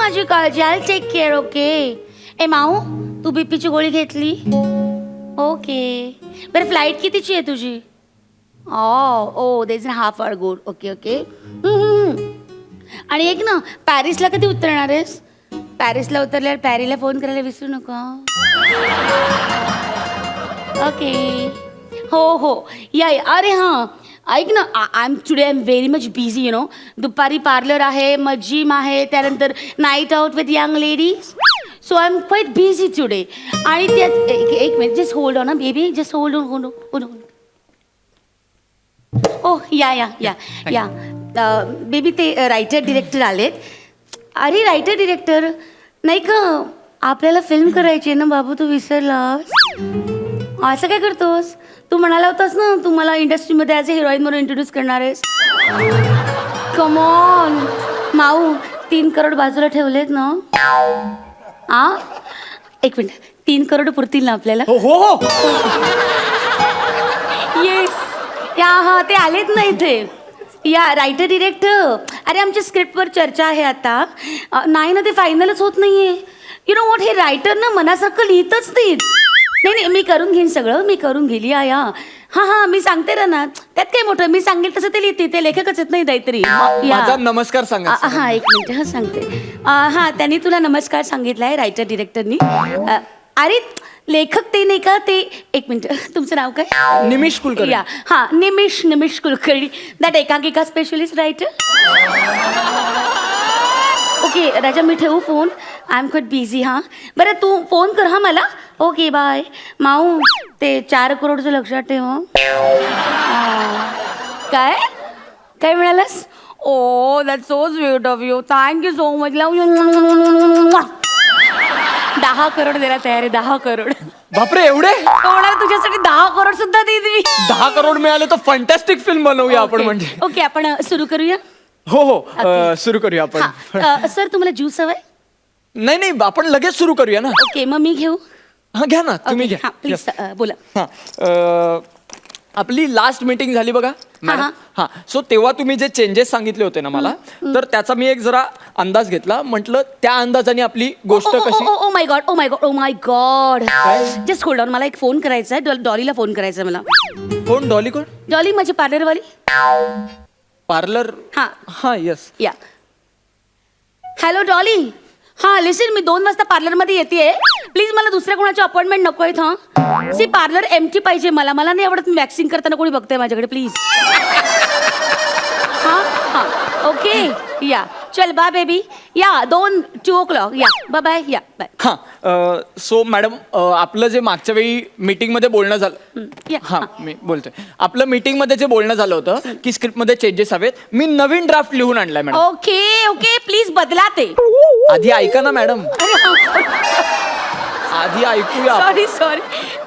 माझी काळजी. I take care. Okay. ए माऊ, तू बीपीची गोळी घेतली? ओके. बरं, फ्लाईट कितीची आहे तुझी? Oh they is half hour good. Okay okay. आणि एक ना, पॅरिसला कधी उतरणार आहेस? पॅरिसला उतरल्यावर पॅरीला फोन करायला विसरू नका. ओके. हो या. अरे हां, ऐक ना, I am very much busy no. दुपारी पार्लर आहे, मग जिम आहे, त्यानंतर night out with young ladies. So I am quite busy today. आणि त्यात एक मिनिट, जस्ट होल्ड ऑन ना baby, just hold on. Oh yeah baby, ते रायटर डिरेक्टर आलेत. अरे रायटर डिरेक्टर नाही का, आपल्याला फिल्म करायची आहे ना बाबू, तू विसरलास? असं काय करतोस? तू म्हणाला होतास ना तू मला इंडस्ट्रीमध्ये ॲज अ हिरोईन म्हणून इंट्रोड्यूस करणार आहेस. कम ऑन माऊ, 3 करोड बाजूला ठेवलेत ना? एक मिनिट, 3 करोड पुरतील ना आपल्याला? हो. येस. हा ते आलेत ना इथे. या रायटर डिरेक्टर. अरे आमच्या स्क्रिप्टवर चर्चा आहे आता. नाही ना, ते फायनलच होत नाहीये. यु नो वॉट, हे रायटर ना मनासारखं लिहितच नाहीत. नाही, मी करून घेईन सगळं, मी करून गेली. हां मी सांगते ना, त्यात काय मोठं, मी सांगेल तसं ते लिहिते. ते लेखकच आहेत नाही काहीतरी. माझा नमस्कार सांगा. हां एक मिनिट, सांगते. त्यांनी तुला नमस्कार सांगितलाय रायटर डिरेक्टरनी. अरे लेखक ते नाही का, ते एक मिनिट, तुमचं नाव काय? निमिष कुलकर्णी. निमिष कुलकर्णी, दॅट एकांकिका स्पेशलिस्ट रायटर. ओके राजा, मी ठेवू phone? I am quite busy. बरं तू फोन कर मला. Okay bye. माऊ, ते 4 करोडचं लक्षात ठेव. काय म्हणालास? Oh that so sweet of you, thank you so much. 10 crore द्यायला तयार आहे. 10 करोड. बापरे, एवढे? होणार तुझ्यासाठी 10 करोड सुद्धा देईन मी. 10 करोड मिळाले तर फंटॅस्टिक फिल्म बनवूया आपण. म्हणजे ओके, आपण सुरू करूया. हो सुरू करूया आपण. सर तुम्हाला ज्यूस हवंय? नाही, आपण लगेच सुरू करूया ना. ओके, मग मी घेऊ? घ्या ना, तुम्ही घ्या. प्लीज बोला. आपली लास्ट मीटिंग झाली बघा मॅडम. सो तेव्हा तुम्ही जे चेंजेस सांगितले होते ना मला, तर त्याचा मी एक जरा अंदाज घेतला. म्हटलं त्या अंदाजाने आपली गोष्ट कशी. Oh my God. Just hold on, मला एक फोन करायचा आहे. डॉलीला फोन करायचा आहे मला. कोण? डॉली कोण? डॉली माझी पार्लरवाली. पार्लर. हा yes. Yeah. Hello Dolly. Listen, मी 2 वाजता पार्लरमध्ये येते. प्लीज मला दुसऱ्या कोणाची अपॉइंटमेंट नको आहेत. सी पार्लर एम्प्टी पाहिजे मला नाही आवडत मी वॅक्सिंग करताना कोणी बघतंय माझ्याकडे. प्लीज. ओके या. चल बाय बेबी. या 2 o'clock. या बाय. या बाय. सो मॅडम, आपलं जे मागच्या वेळी मीटिंग मध्ये बोलणं झालं. मी बोलतोय. आपलं मीटिंग मध्ये जे बोलणं झालं होतं की स्क्रिप्ट मध्ये चेंजेस हवेत, मी नवीन ड्राफ्ट लिहून आणलाय मॅडम. ओके प्लीज बदला ते. आधी ऐका ना मॅडम, आधी ऐकूया. सॉरी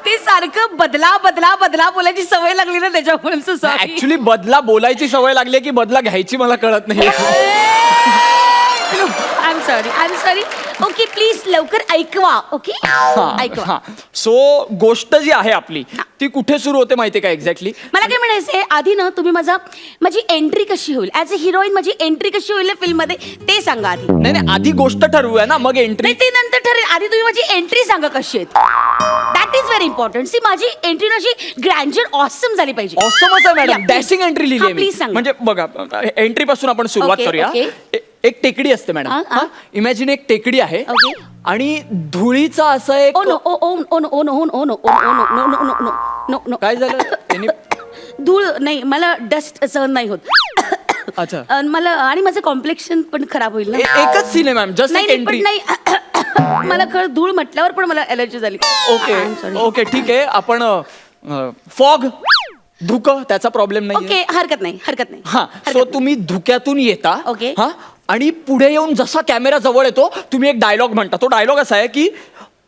ते सारखं बदला बोलायची सवय लागली ना त्याच्यामुळे. ऍक्च्युली बदला बोलायची सवय लागली की बदला घ्यायची मला कळत नाही. I am sorry. Okay please लवकर ऐकवा. ओके ऐकवा. सो गोष्ट जी आहे आपली ती कुठे सुरू होते माहितीये का एक्झॅक्टली? मला काय म्हणायचंय, आधी ना तुम्ही माझी एंट्री कशी होईल ऍज अ हिरोईन, माझी एंट्री कशी होईल फिल्म मध्ये ते सांगा आधी. नाही, आधी गोष्ट ठरवूया ना, मग एंट्री. ते नंतर ठरेल. आधी तुम्ही माझी एंट्री सांगा कशी आहे. That is very important. See माझी एंट्री अशी ग्रँजर ऑसम झाली पाहिजे. ऑसमच आहे मॅडम. डॅशिंग एंट्री लिहिली आहे. म्हणजे बघा, एंट्री पासून आपण सुरुवात करूया. एक टेकडी असते मॅडम. इमॅजिन एक टेकडी आहे आणि धुळीचा असा एक. काय झालं? धूळ नाही, मला डस्ट सहन नाही होत. अच्छा. मला आणि माझं कॉम्प्लेक्शन पण खराब होईल ना. एकच सीन आहे मॅम, जस्ट एक एंट्री. नाही मला खरं धूळ म्हटल्यावर पण मला एलर्जी झाली. ओके ठीक आहे. आपण फॉग, धुकं, त्याचा प्रॉब्लेम नाही. ओके हरकत नाही. सो तुम्ही धुक्यातून येता. ओके. आणि पुढे येऊन जसा कॅमेरा जवळ येतो तुम्ही एक डायलॉग म्हणता. तो डायलॉग असा आहे की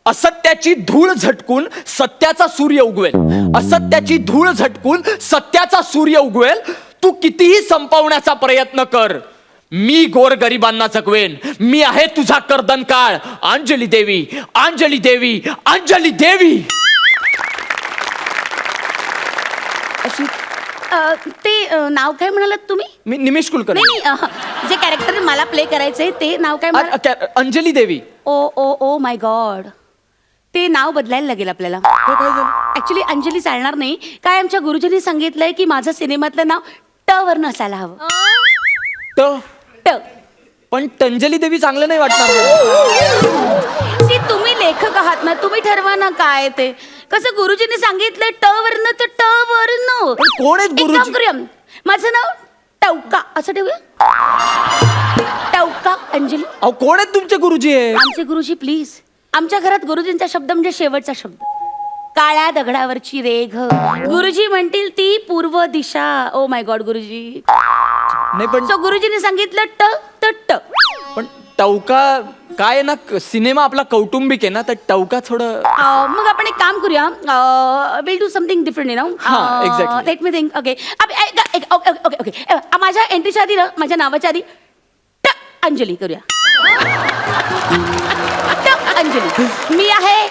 असत्याची धूळ झटकून सत्याचा सूर्य उगवेल. असत्याची धूळ झटकून सत्याचा सूर्य उगवेल. तू कितीही संपवण्याचा प्रयत्न कर, मी गोरगरिबांना जगवेन. मी आहे तुझा कर्दनकाळ. अंजली देवी, अंजली देवी, अंजली देवी. अशी ते नाव काय म्हणालात तुम्ही? मी निमिष कुलकर्णी. नाही नाही, जे कॅरेक्टर मला प्ले करायचंय ते नाव काय म्हणाल? अंजली देवी. ओ माय गॉड, ते नाव बदलायला लागेल आपल्याला. काय झालं? ऍक्च्युली अंजली चालणार नाही. काय आमच्या गुरुजींनी सांगितलंय की माझं सिनेमातलं नाव ट वरनं असायला हवं. ट. पण टंजली देवी चांगलं नाही वाटणार. सी, तुम्ही लेखक आहात ना, तुम्ही ठरवा ना काय ते. कसं गुरुजींनी सांगितलंय ट वरनं तर ट वरनं. कोण आहेत एक काम गुरुजी? करूया, माझं नाव टवका असं ठेवूया. टवका अंजली. अहो कोण आहेत तुमचे गुरुजी? आहे आमचे गुरुजी प्लीज. आमच्या घरात गुरुजींचा शब्द म्हणजे शेवटचा शब्द. काळ्या दगडावरची रेघ. गुरुजी म्हणतील ती पूर्व दिशा. ओ माय गॉड गुरुजी. नाही पण सो गुरुजींनी सांगितलं ट त ट. पण टवका काय आहे ना, सिनेमा आपला कौटुंबिक आहे ना, तर टवका थोडं. मग आपण एक काम करूया, will do something different, you know. हां, exactly. Let me think. Okay okay okay. माझ्या एंट्रीच्या आधी ना, माझ्या नावाच्या आधी ट अंजली करूया. ट अंजली. मी आहे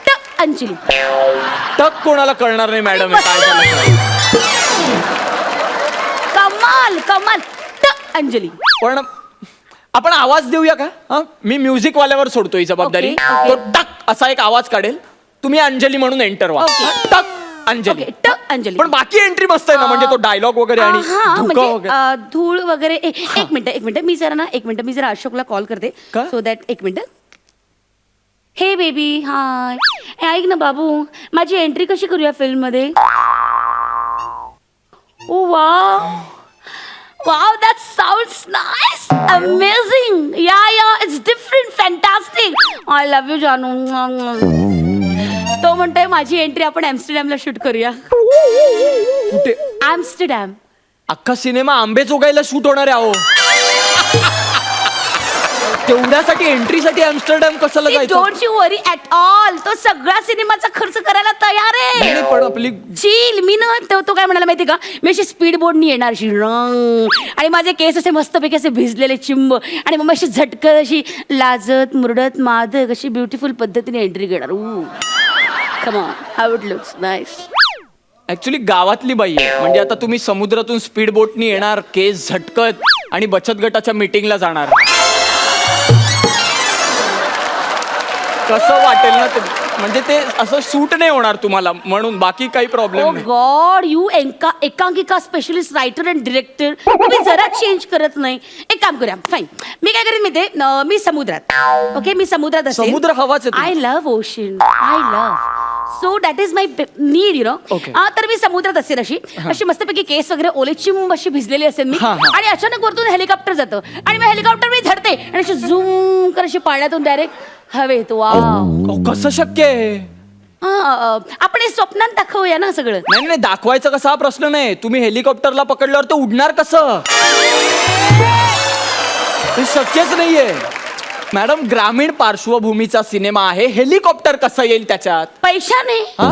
ट अंजली. टक कोणाला कळणार नाही मॅडम हे काय झालं. कमाल कमाल. ट अंजली. पण आपण आवाज देऊया का? हा, मी म्युझिक वाल्यावर सोडतो ही जबाबदारी. Okay, okay. तो टक असा एक आवाज काढेल, तुम्ही अंजली म्हणून एंटर व्हा. Okay. टक अंजली. ओके ट अंजली. पण बाकी एंट्री मस्त आहे ना, म्हणजे तो डायलॉग वगैरे आणि हा, धुकं म्हणजे वगैरे. धूळ वगैरे. एक मिनिट मी जरा अशोकला कॉल करते. का? So that. एक मिनिट. Hey baby, hi. ऐक ना बाबू, माझी एंट्री कशी करूया फिल्म मध्ये? Oh wow wow, that sounds nice, amazing. Yeah it's different, fantastic. I love you जानू. तो म्हणतोय माझी एंट्री आपण ॲम्स्टरडॅमला शूट करूया. कुठे? ॲम्स्टरडॅम. अख्खा सिनेमा आंबेजोगाईला शूट होणार आहे. अहो तेवढ्यासाठी एंट्रीसाठी अँम्स्टरडॅम कशाला जायचं? Don't you worry at all. तो सगळा सिनेमाचा खर्च करायला तयार आहे. नाही, पण आपली चिल. मी ना तो काय म्हणाला माहिती का, मी अशी स्पीड बोर्डनी येणार अशी रंग, आणि माझे केस असे मस्तपैकी असे भिजलेले चिंब, आणि मग अशी झटकत अशी लाजत मुरडत मादक अशी ब्युटिफुल पद्धतीने एंट्री घेणार. Come on, how it looks nice. Actually गावातली बाई आहे, म्हणजे आता तुम्ही समुद्रातून स्पीड बोटनी येणार, केस झटकत, आणि बचत गटाच्या मीटिंगला जाणार. कसं वाटेल ना ते, म्हणजे ते असं शूट नाही होणार तुम्हाला, म्हणून बाकी काही प्रॉब्लेम नाही. गॉड, यू एकांकिका स्पेशलिस्ट रायटर अँड डिरेक्टर, तुम्ही जरा चेंज करत नाही. एक काम करूया, फाईन. मी काय करेन माहिती आहे, मी समुद्रात. ओके, मी समुद्रात असेल. समुद्र हवाच आहे. I love ocean. I love. So that is my need, you know. Okay. तर मी समुद्रात असेल अशी मस्तपैकी केस वगैरे ओले चिंब अशी भिजलेली असेल मी, हा, हा. आणि अचानक वरतून हेलिकॉप्टर जातं, आणि मग हेलिकॉप्टर मी धरते आणि अशी झूम कर अशी पाण्यातून डायरेक्ट हवेत. वाव. अहो, कसं शक्य आहे? आपण हे स्वप्नात दाखवूया ना सगळं. नाही नाही, दाखवायचं कसा हा प्रश्न नाही. तुम्ही हेलिकॉप्टरला पकडल्यावर ते उडणार कसं? हे शक्यच नाहीये मॅडम. ग्रामीण पार्श्वभूमीचा सिनेमा आहे, हेलिकॉप्टर कसं येईल त्याच्यात? पैशाने. हा?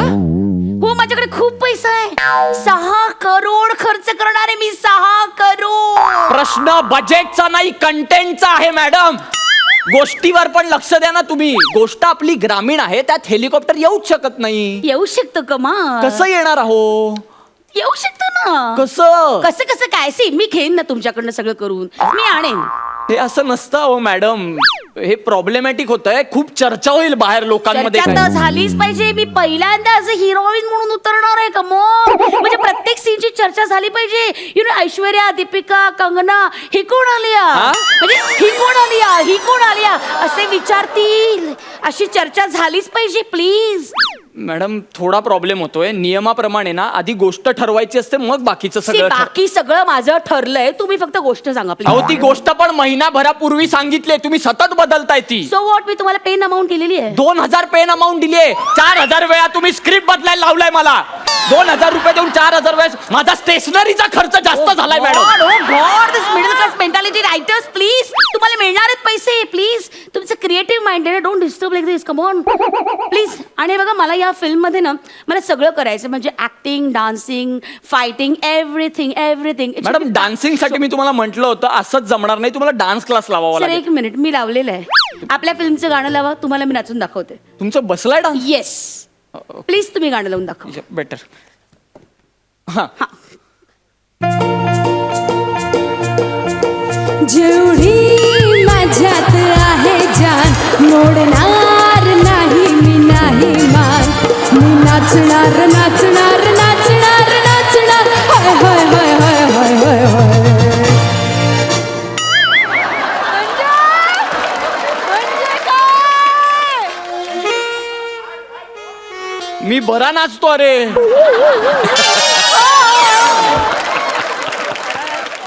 हो, माझ्याकडे खूप पैसा आहे. 6 करोड खर्च करणार आहे मी. 6 करोड. प्रश्न बजेटचा नाही, कंटेंटचा आहे मॅडम. गोष्टीवर पण लक्ष द्या ना तुम्ही. गोष्ट आपली ग्रामीण आहे, त्यात हेलिकॉप्टर येऊच शकत नाही. येऊ शकतो कमा. कसं येणार आहो? येऊ शकतो ना. कसं? कसं काय? सी, मी घेईन ना तुमच्याकडनं सगळं करून, मी आणेन. हे असं नसतं हो मॅडम. हे प्रॉब्लेमॅटिक होतंय. खूप चर्चा होईल बाहेर लोकांमध्ये. चर्चा तर झालीच पाहिजे. मी पहिल्यांदा ॲज अ हिरोईन म्हणून उतरणार आहे. कमॉन, म्हणजे प्रत्येक सीनची चर्चा झाली पाहिजे. यु नो, ऐश्वर्या, दीपिका, कंगना, ही कोण आलिया, म्हणजे ही कोण आलिया, ही कोण आलिया असे विचारतील. अशी चर्चा झालीच पाहिजे प्लीज. मॅडम, थोडा प्रॉब्लेम होतोय. नियमाप्रमाणे ना आधी गोष्ट ठरवायची असते, मग बाकीचं सगळं. बाकी सगळं माझं ठरलंय. तुम्ही फक्त गोष्ट सांगा अहो, प्लीज. ती गोष्ट पण महिनाभरापूर्वी सांगितली, तुम्ही सतत बदलताय ती. सो वॉट, मी तुम्हाला पेन अमाऊंट दिलेली आहे. 2000 पेन अमाऊंट दिलीये. 4000 वेळा तुम्ही स्क्रिप्ट बदलायला लावलाय मला. 2000 रुपये देऊन 4000 वेळेस माझा स्टेशनरीचा खर्च जास्त झालाय madam. God, this middle class mentality writers, please. तुम्हाला मिळणार आहेत पैसे, प्लीज. तुमचं क्रिएटिव्ह माइंड आहे, don't disturb like this. Come on please. आणि बघा, मला या फिल्म मध्ये ना मला सगळं करायचं, म्हणजे acting, dancing, fighting, everything. Madam, dancing साठी मी तुम्हाला म्हटलं होतं असंच जमणार नाही, तुम्हाला डान्स क्लास लावावा सर लागेल. एक मिनिट, मी लावलेलं आहे. आपल्या फिल्मचं गाणं लावा, तुम्हाला मी नाचून दाखवते. तुमचं बसलाय डान्स? येस, प्लीज तुम्ही गाणं लावून दाखवा. बेटर. हा, जेवढी माझ्यात आहे जान मोडणार नाही मी नाही मान मी नाचणार नाचणार नाचणार नाचणार होय होय होय होय होय होय होय मी बरा नाचतो अरे.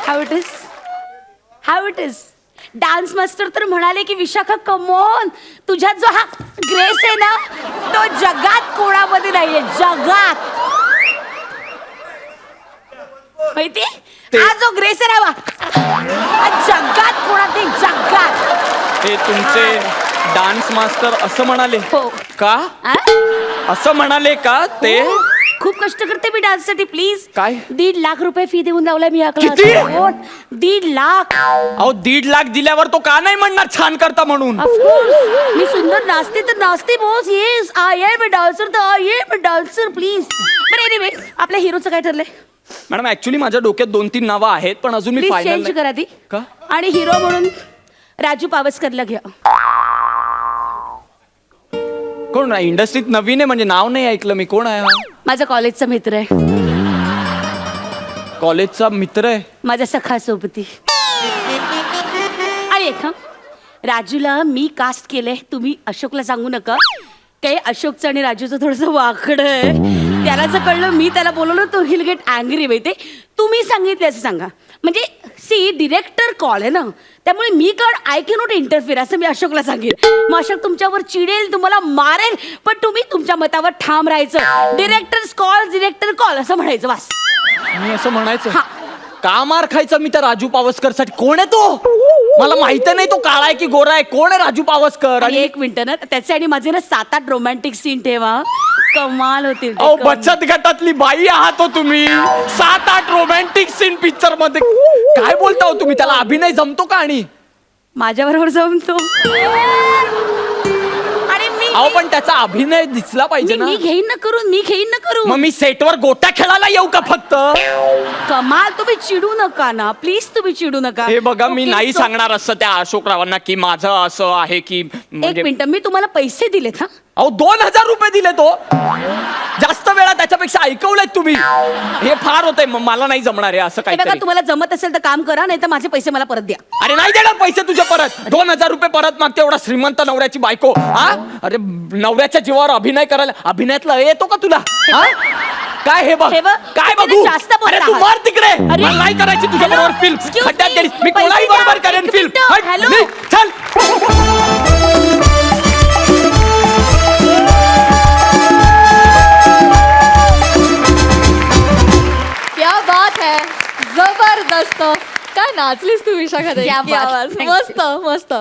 How it is, how it is. Dance master तर म्हणाले की विशाखा कमॉन, तुझ्यात जो हा ग्रेस आहे ना तो जगात कोणामध्ये नाहीये, जगात. माहिती हा जो ग्रेस आहे ना हा जगात कोणात नाही, जगात. ते तुमचे डान्स मास्टर असं म्हणाले हो. का? आ? असं म्हणाले का ते? खूप कष्ट करते मी डान्ससाठी. प्लीज काय? 1.5 लाख रुपये फी देऊन लावलाय मी या क्लास. किती? 1.5 लाख. अहो 1.5 लाख दिल्यावर तो का नाही म्हणणार छान करता म्हणून? ऑफकोर्स मी सुंदर नाचते तर नाचते boss. Yes I am a dancer, तर I am a dancer. Please. बरं एनिवे आपल्या हिरोचं काय ठरलंय? मॅडम ऍक्च्युली माझ्या डोक्यात 2-3 नावं आहेत पण अजून मी प्लीज फायनल चेंज करा ती. का? आणि हिरो म्हणून राजू पावसकरला घ्या. कोण आहे इंडस्ट्रीत नवीन आहे म्हणजे नाव नाही ऐकलं मी. कोण आहे हा? माझा कॉलेजचा मित्र आहे, कॉलेजचा मित्र आहे. माझा सखा सोबती. आणि एक राजूला मी कास्ट केलंय. तुम्ही अशोकला सांगू नका. काही अशोकचं आणि राजूचं थोडंसं वाकड आहे. त्याला जर कळलं मी त्याला बोलवलं तो हिल गेट अँग्री. माहिती तुम्ही सांगितले असं सांगा. म्हणजे सी डिरेक्टर कॉल आहे ना, त्यामुळे मी कारण आय कॅन नॉट इंटरफिअर असं मी अशोकला सांगेन. मग अशोक तुमच्यावर चिडेल, तुम्हाला मारेल, पण तुम्ही तुमच्या मतावर ठाम राहायचं. डिरेक्टर्स कॉल, डिरेक्टर कॉल असं म्हणायचं बस. मी असं म्हणायचं हा. का मार खायचा मी त्या राजू पावसकर साठी? कोण आहे तो? मला माहित नाही तो काळा आहे की गोरा आहे. कोण आहे राजू पावसकर? आणि एक मिनिट ना त्याचे आणि माझे ना 7-8 रोमॅन्टिक सीन ठेवा, कमाल होतील ते. अहो बचत गटातली बाई आहात हो तुम्ही. 7-8 रोमॅन्टिक सीन पिक्चर मध्ये काय बोलता हो तुम्ही? त्याला अभिनय जमतो का? आणि माझ्याबरोबर जमतो. आणि मी अहो पण त्याचा अभिनय दिसला पाहिजे ना. मी घेईन ना करून, मी घेईन ना करून. मग मी सेटवर गोट्या खेळायला येऊ का फक्त? कमाल. तुम्ही चिडू नका ना प्लीज, तुम्ही चिडू नका. हे बघा मी Okay, नाही so- सांगणार असं त्या अशोकरावांना की माझं असं आहे की एक म्हणजे मिनिट, मी तुम्हाला पैसे दिलेत. हा अहो 2,000 रुपये दिले तो. जास्त वेळा त्याच्यापेक्षा ऐकवलंय तुम्ही. हे फार होतंय. मला नाही जमणार आहे असं हे बघा, काहीतरी. तुम्हाला जमत असेल तर काम करा, नाही तर माझे पैसे मला परत द्या. अरे नाही देणार पैसे तुझे परत. 2,000 रुपये परत मागते एवढा श्रीमंत नवऱ्याची बायको. हा अरे नवऱ्याच्या जीवावर अभिनय करायला येतो का तुला? हा? काय हे बघ हे बघ, काय तुम्ही बघू? जास्त बोलता अरे तू आहात. मार तिकडे. अरे. मला नाही करायची तुझ्या बरोबर Hello? फिल्म. Excuse खड्ड्यात me. गेली मी पैसे कोणाही द्या. बरोबर करेन एक फिल्म. मिनिटं. Hello? चल. क्या बात है, जबरदस्त. काय नाचलीस तू विशाखा ताई. क्या क्या बात. बात. Thank मस्त मस्त.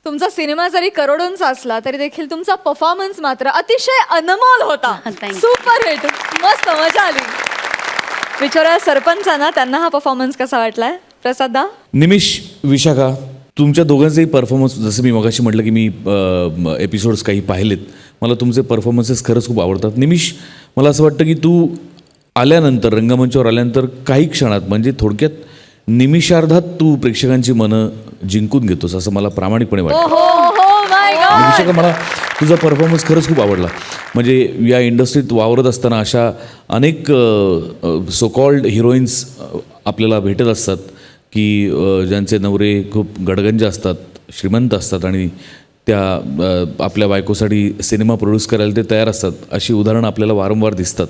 तुमचा सिनेमा जरी करोडोंचा असला तरी देखील तुमचा परफॉर्मन्स मात्र अतिशय अनमोल होता. Thank you. Super hit. मस्त मजा आली. विचारा सरपंचांना, त्यांना हा परफॉर्मन्स कसा वाटलाय? प्रसादा. निमिष, विशाखा, तुमच्या दोघांचेही परफॉर्मन्स, जसं मी मगाशी म्हटलं की मी एपिसोड्स काही पाहिलेत, मला तुमचे परफॉर्मन्सेस खरंच खूप आवडतात. निमिष, मला असं वाटतं की तू आल्यानंतर, रंगमंचावर आल्यानंतर काही क्षणात, म्हणजे थोडक्यात निमिषार्धात तू प्रेक्षकांची मनं जिंकून घेतोस असं मला प्रामाणिकपणे वाटतं. हो माय आणि गॉड. विशाखा, मला तुझा परफॉर्मन्स खरंच खूप आवडला. म्हणजे या इंडस्ट्रीत वावरत असताना अशा अनेक सो कॉल्ड हिरोईन्स आपल्याला भेटत असतात की ज्यांचे नवरे खूप गडगंज असतात, श्रीमंत असतात आणि त्या आपल्या बायकोसाठी सिनेमा प्रोड्यूस करायला ते तयार असतात. अशी उदाहरणं आपल्याला वारंवार दिसतात.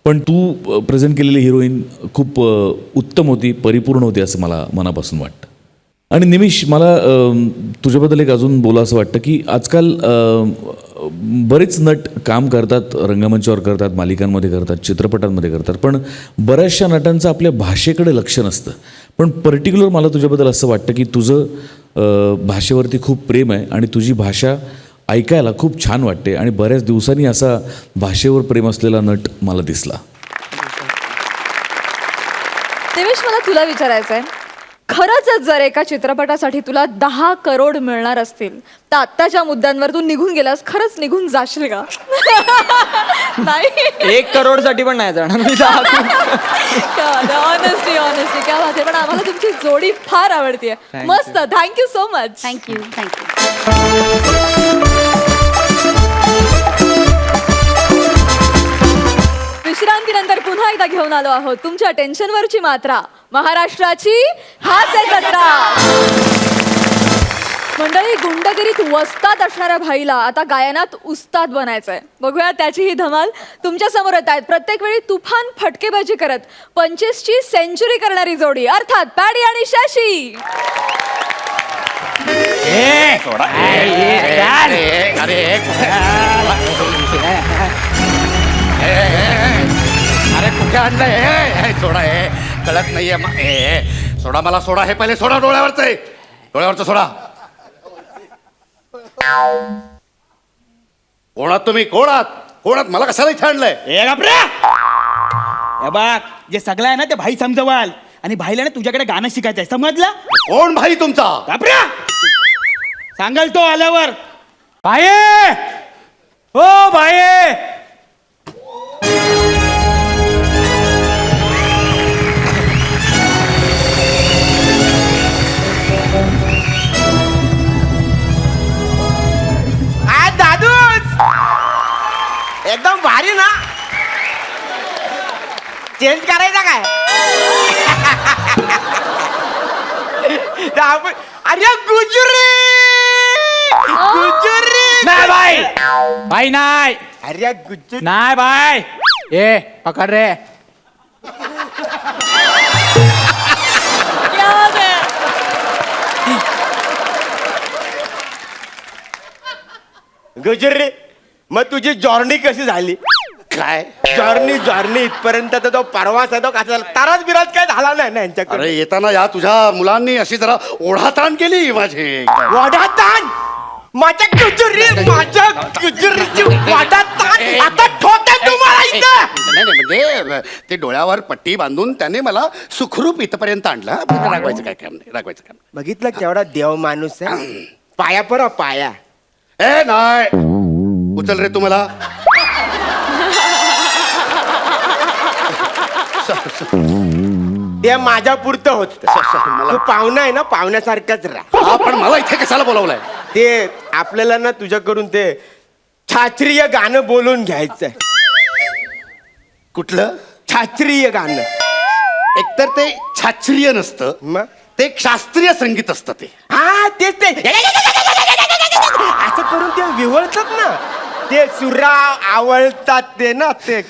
पण तू प्रेझेंट केलेली हिरोईन खूप उत्तम होती, परिपूर्ण होती असं मला मनापासून वाटतं. आणि निमिष, मला तुझ्याबद्दल एक अजून बोला असं वाटतं की आजकाल बरेच नट काम करतात, रंगमंचावर करतात, मालिकांमध्ये करतात, चित्रपटांमध्ये करतात, पण बऱ्याचशा नटांचं आपल्या भाषेकडे लक्ष नसतं. पण पर्टिक्युलर मला तुझ्याबद्दल असं वाटतं की तुझं भाषेवरती खूप प्रेम आहे आणि तुझी भाषा ऐकायला खूप छान वाटते. आणि बऱ्याच दिवसांनी असा भाषेवर प्रेम असलेला नट मला दिसला. देवेश, मला तुला विचारायचं आहे, खरंच जर एका चित्रपटासाठी तुला 10 करोड मिळणार असतील तर आत्ताच्या मुद्द्यांवर तू निघून गेलास, खरंच निघून जाशील का? नाही 1 करोड साठी पण नाही जाणार मी. ऑनेस्टली ऑनेस्टली क्या बात आहे. पण आम्हाला तुमची जोडी फार आवडतीये. मस्त. Thank you so much. Thank you thank you. विश्रांतीनंतर पुन्हा एकदा घेऊन आलो आहोत तुमच्या टेन्शनवरची मात्रा, महाराष्ट्राची हास्य जत्रा. मंडळी, गुंडगिरीत वस्ताद असणाऱ्या भाईला आता गायनात उस्ताद बनायचंय. बघूया त्याची ही धमाल. तुमच्या समोर येत आहेत प्रत्येक वेळी तुफान फटकेबाजी करत 25ची सेंचुरी करणारी जोडी, अर्थात पॅडी आणि शशी. अरे कुठे आणलंय? सोडा हे कळत नाहीये. सोडा मला, सोडा हे पहिले सोडा. डोळ्यावरचं सोडा. कोणात तुम्ही? कोणात मला कशाला इथे आणलंय? बघ, जे सगळं आहे ना ते भाई समजवाल, आणि भाईला ना तुझ्याकडे गाणं शिकायचं आहे, समजलं? कोण भाई तुमचा? बापरा, सांगाल तो आल्यावर. भाये, ओ भाये. एकदम भारी ना. चेंज करायचा काय? अरे गुजरी नाही भाई, भाई नाही. अरे गुजरी नाही भाई. ए पकड रे. गुजरी, मग तुझी जॉर्नी कशी झाली? काय? जॉर्नी इथपर्यंत तो प्रवास आहे तो कसा झाला? ताराज बिराज काय झाला नाही ना यांच्याकडे? अरे येताना या तुझ्या मुलांनी अशी जरा ओढाताण केली माझी. वाढातान माझ्या गुजरीची वाढातान आता ठोका तुम्हाला इथं. नाही म्हणजे ते डोळ्यावर पट्टी बांधून त्याने मला सुखरूप इथपर्यंत आणलं. रागवायचं काय काम नाही. बघितलं केवढा देव माणूस आहे. पाया पर पाया. ए नाही, उचल रे तू मला. ते माझ्या पुरतं होत. तू पाहुणा आहे ना, पाहुण्यासारखाच राहा. हा, पण मला इथे कशाला बोलावलंय? ते आपल्याला ना तुझ्याकडून ते शास्त्रीय गाणं बोलून घ्यायचंय. कुठलं शास्त्रीय गाणं? एकतर ते शास्त्रीय नसतं, मग ते एक शास्त्रीय संगीत असतं. ते हा तेच ते असं करून ते विवळतात ना, ते सुरा आवळतात ते ना. ते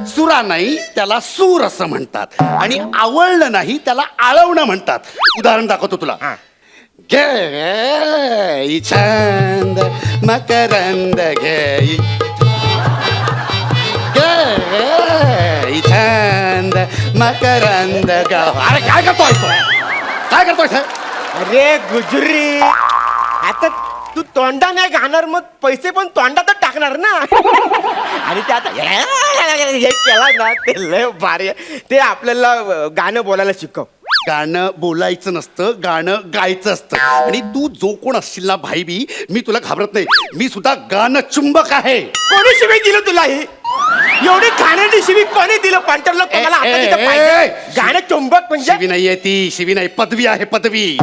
सुरा नाही, त्याला सूर असं म्हणतात, आणि आवळलं नाही त्याला आळवणं म्हणतात. उदाहरण दाखवतो तुला. घे छंद मकरंद घे छंद मकरंद ग. अरे काय करतोय तो? काय करतोय? अरे गुजरी, आता तू तोंडा नाही गाणार, मग पैसे पण तोंडातच टाकणार ना. आणि ते आता हे केला ना, ते लय भारी आहे. ते आपल्याला गाणं बोलायला शिकव. गाणं बोलायचं नसतं, गाणं गायचं असतं. आणि तू जो कोण असशील ना भाई बी, मी तुला घाबरत नाही. मी सुद्धा गाणं चुंबक आहे. कोणी शिवी दिलं तुला? ही एवढी खाण्याची शिवी कोणी दिलं? पंटरला कोणाला आता तिथं पाहिजे? गाणं चुंबक म्हणजे शिवी नाहीये ती, शिवी नाही, पदवी आहे. पदवी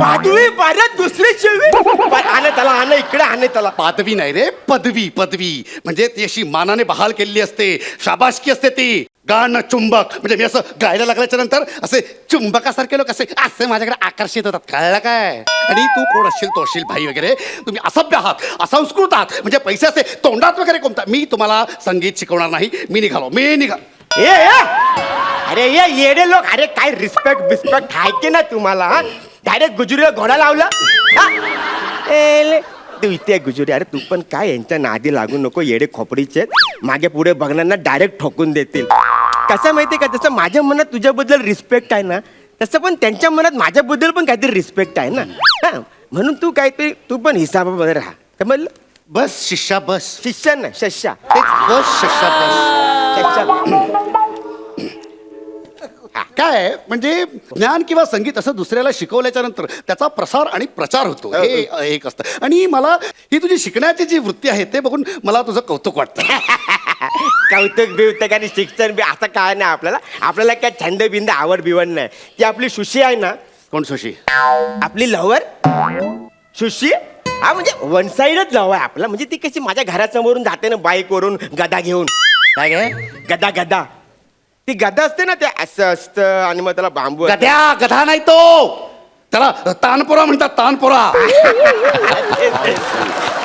परत दुसरी शिवी. आणे त्याला, आणे इकडे, आणे त्याला. पदवी नाही रे, पदवी. म्हणजे ती अशी मानाने बहाल केलेली असते, शाबासकी असते ती. गाणं चुंबक म्हणजे मी असं गायला लागल्याच्या नंतर असे चुंबकासारखे लोक असे माझ्याकडे आकर्षित होतात. कळलं काय? आणि तू कोण असशील तो असशील भाई वगैरे, तुम्ही असभ्य आहात, असंस्कृत आहात. म्हणजे पैसे असे तोंडात वगैरे कोणता. मी तुम्हाला संगीत शिकवणार नाही. मी निघालो. अरे ये येडे लोक. अरे काय रिस्पेक्ट आहे की ना तुम्हाला? डायरेक्ट गुजरीला घोडा लावला. तू इथे गुजरी. अरे तू पण काय यांच्या नादी लागू नको. येडे खोपडीचे मागे पुढे बघणार ना, डायरेक्ट ठोकून देतील. कसं माहितीये का, जसं माझ्या मनात तुझ्याबद्दल रिस्पेक्ट आहे ना, तसं पण त्यांच्या मनात माझ्याबद्दल पण काहीतरी रिस्पेक्ट आहे ना. हा, म्हणून तू काहीतरी तू पण हिसाबामध्ये राहा. समजलं? बस शिष्या बस. शिष्य ना, शस्या. बस शिष्या बस. काय आहे, म्हणजे ज्ञान किंवा संगीत असं दुसऱ्याला शिकवल्याच्या नंतर त्याचा प्रसार आणि प्रचार होतो हे एक असतं. आणि मला ही तुझी शिकण्याची जी वृत्ती आहे ते बघून मला तुझं कौतुक वाटतं. कौतुक बिवतक आणि शिक्षण बी असं काय नाही आपल्याला काय छंद बिंद आवड बिवड नाही. ती आपली सुशी आहे ना, कोण सुशी? आपली लवर सुशी. हा म्हणजे वन साइडच लव आहे आपला. म्हणजे ती कशी माझ्या घरासमोरून जाते ना बाईकवरून गदा घेऊन. काय काय? गदा ती गदा असते ना, ते असं असतं आणि मग त्याला बांबू गधा नाही तो, त्याला तानपोरा म्हणतात, तानपोरा.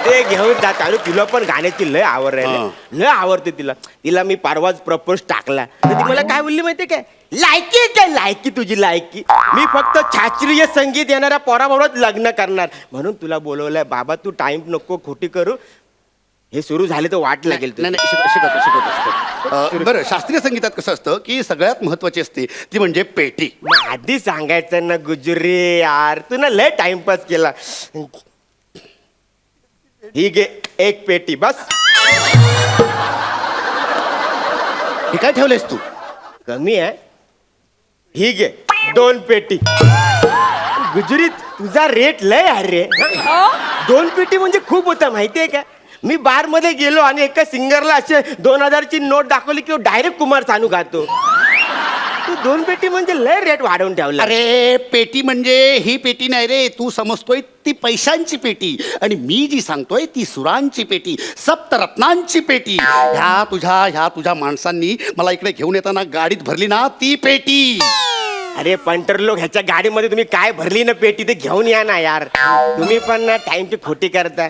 ते घेऊन जात. आणि तुला पण गाण्याची लय आवड आहे, लय आवडते तिला मी परवाच प्रपोज टाकला तर ती मला काय बोलली माहितीये काय? लायकी काय लायकी तुझी लायकी, मी फक्त शास्त्रीय संगीत येणाऱ्या पोराबरोबर लग्न करणार म्हणून तुला बोलवलंय. बाबा तू टाइम नको खोटी करू, हे सुरू झाले तर वाट लागेल. नाही शिकवतो. बरं, शास्त्रीय संगीतात कसं असतं की सगळ्यात महत्वाची असते ती म्हणजे पेटी. मग आधी सांगायचं ना गुजरी यार, तू ना लय टाइमपास केला. ही घे एक पेटी बस. हे काय ठेवलंयस तू? कमी आहे. ही घे 2 पेटी. गुजरीत तुझा रेट लय आहे रे. 2 पेटी म्हणजे खूप होता माहितीये का? मी बार मध्ये गेलो आणि एका सिंगरला असे 2000ची नोट दाखवली की डायरेक्ट कुमार सानू गातो. तू 2 पेटी म्हणजे लय रेट वाढवून ठेवला. अरे पेटी म्हणजे ही पेटी नाही रे, तू समजतोय ती पैशांची पेटी, आणि मी जी सांगतोय ती सुरांची पेटी, सप्तरत्नांची पेटी. ह्या तुझ्या माणसांनी मला इकडे घेऊन येताना गाडीत भरली ना ती पेटी. अरे पंटर लोक, ह्याच्या गाडीमध्ये तुम्ही काय भरली ना पेटी ते घेऊन या ना यार. तुम्ही पण ना टाइमची खोटी करताय.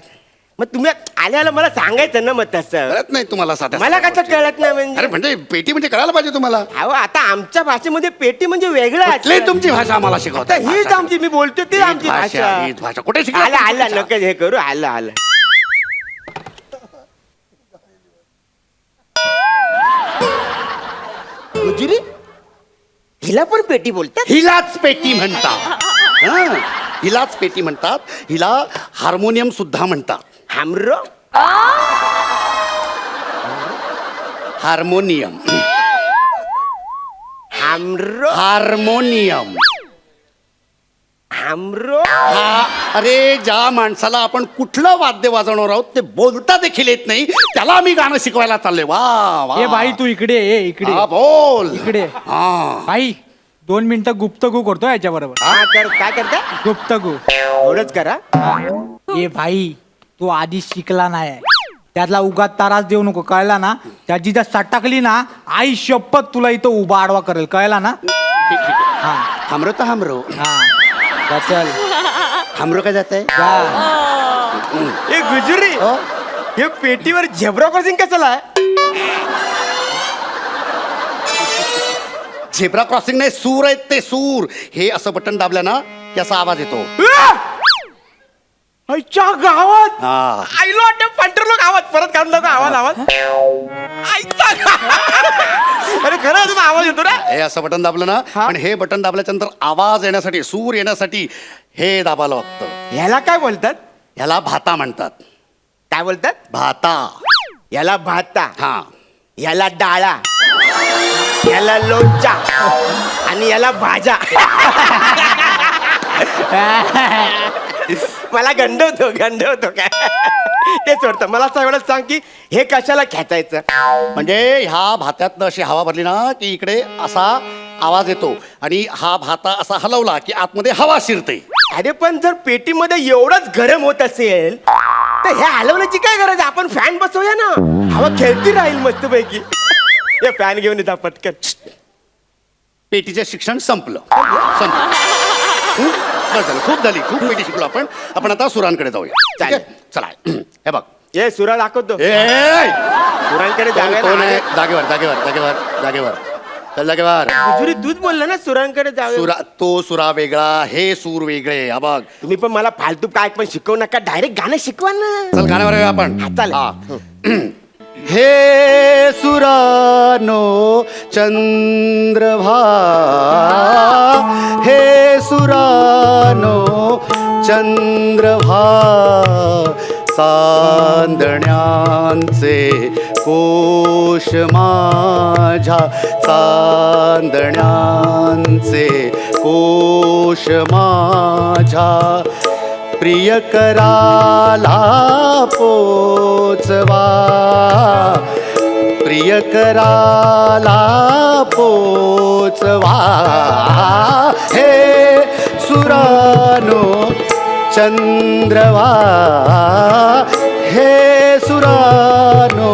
मग तुम्ही आल्याला मला सांगायचं ना. मग तसं कळत नाही तुम्हाला साध्या मला कसं कळत नाही अरे म्हणजे? म्हणजे पेटी म्हणजे कळायला पाहिजे तुम्हाला. अहो आता आमच्या भाषेमध्ये पेटी म्हणजे वेगळं कुठली आहे. तुमची भाषा आम्हाला आता शिकवता? हीच आमची, मी बोलतो ती आमची भाषा. कुठे शिकला? आला नका हे करू. आला गुजरी, हिला पण पेटी बोलतात? हिलाच पेटी म्हणतात. हं, हिलाच पेटी म्हणतात. हिला हार्मोनियम सुद्धा म्हणतात. हमरो हार्मोनियम. हमरो हार्मोनियम. हमरो अरे ज्या माणसाला आपण कुठलं वाद्य वाजवणार आहोत ते बोलता देखील येत नाही, त्याला मी गाणं शिकवायला चाललोय. वा वा. ए भाई तू इकडे ये इकडे. हा, बोल. इकडे. हा. भाई 2 मिनिटं गुप्तगू करतो याच्या बरोबर. काय करता? गुप्तगू. एवढंच करा. ए भाई तू आधी शिकला नाही, त्यातला उगाच त्रास देऊ नको, कळला ना? त्याची जर सट टाकली ना, आई शपथ तुला इथं उभा आडवा करेल, कळला ना? ठीक आहे. हा हमरो तर हमरो. हा चल हमरो काय जात आहे? ए गुजरी, हे पेटीवर झेब्रा क्रॉसिंग कशाला आहे? झेब्रा क्रॉसिंग नाही, सूर आहेत ते, सूर. हे असं बटन दाबलं ना की असा आवाज येतो. आईच्या गावात हा. आईलो वाटतं पंटर लोक आवाज परत काढला का? आवाज आईचा अरे खरं तुला आवाज येतो ना? हे असं बटन दाबलं ना, पण हे बटन दाबल्याच्या नंतर आवाज येण्यासाठी, सूर येण्यासाठी हे दाबायला लागतं. ह्याला काय बोलतात? ह्याला भाता म्हणतात. काय बोलतात? भाता. याला भाता, हा. याला डाळा, याला लोणचा आणि याला भाज्या. मला गंडवतो काय ते सोडतं. मला असं एवढं सांग की हे कशाला खेचायचं? म्हणजे ह्या भात्यातनं अशी हवा भरली ना की इकडे असा आवाज येतो, आणि हा भाता असा हलवला की आतमध्ये हवा शिरते. अरे पण जर पेटीमध्ये एवढंच गरम होत असेल तर हे हलवण्याची काय गरज आहे? आपण फॅन बसवूया ना, हवा खेळती राहील मस्तपैकी. हे फॅन घेऊन येतात पटकन. पेटीचं शिक्षण संपलं. बस झालं, खूप झाली, खूप पेटी शिकलो आपण. आपण आता सुरांकडे जाऊया. ठीक आहे? चला. हे बघ, हे सुरा दाखवतो. सुरांकडे कोण आहे? जाऊया. जागेवर चल, जागेवर. गुजरी तूच बोलला ना सुरांकडे जाऊया. तो सुरा वेगळा, हे सूर वेगळे. हा बघ. तुम्ही पण मला फालतू काय पण शिकवू नका, डायरेक्ट गाणं शिकवा ना. चल गाण्यावर येऊया आपण. हा, चालेल. हे सुरानो चंद्रभा, हे सुरानो चंद्रभा, सांदण्यांचे कोश माझ्या चांदण्यांचे कोश माझ्या प्रियकराला पोचवा प्रियकराला पोचवा हे सुरानो चंद्रवा हे सुरानो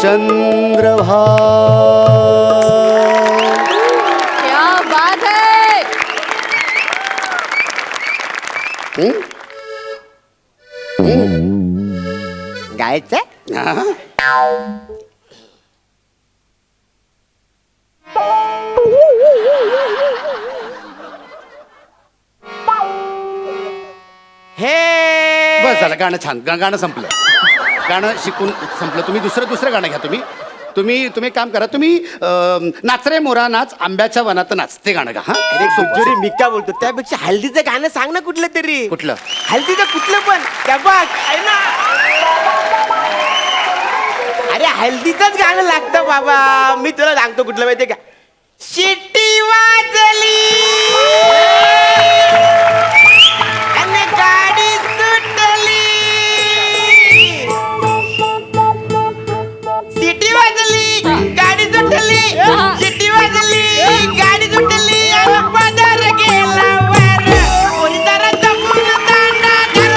चंद्रभा क्या बात है. गायचं हे बस झालं गाणं छान गाणं संपलं गाणं शिकून संपलं तुम्ही दुसरं गाणं घ्या तुम्ही एक काम करा तुम्ही नाच रे मोरा नाच आंब्याच्या वनात नाच ते गाणं गा हा अरे गुज्जरी मी काय बोलतो त्यापेक्षा हल्दीचं गाणं सांग ना कुठलं तरी. कुठलं हल्दीचं कुठलं पण त्या बघ आहे ना. अरे हल्दीचंच गाणं लागतं बाबा. मी तुला सांगतो कुठलं माहितीये का. शिट्टी वाजली आणि गाडी सुटली. शिट्टी वाजली गाडी सुटली. शिट्टी वाजली गाडी सुटली. आणि पदर गेला वर. कोणीतरी जपून दांडा धर.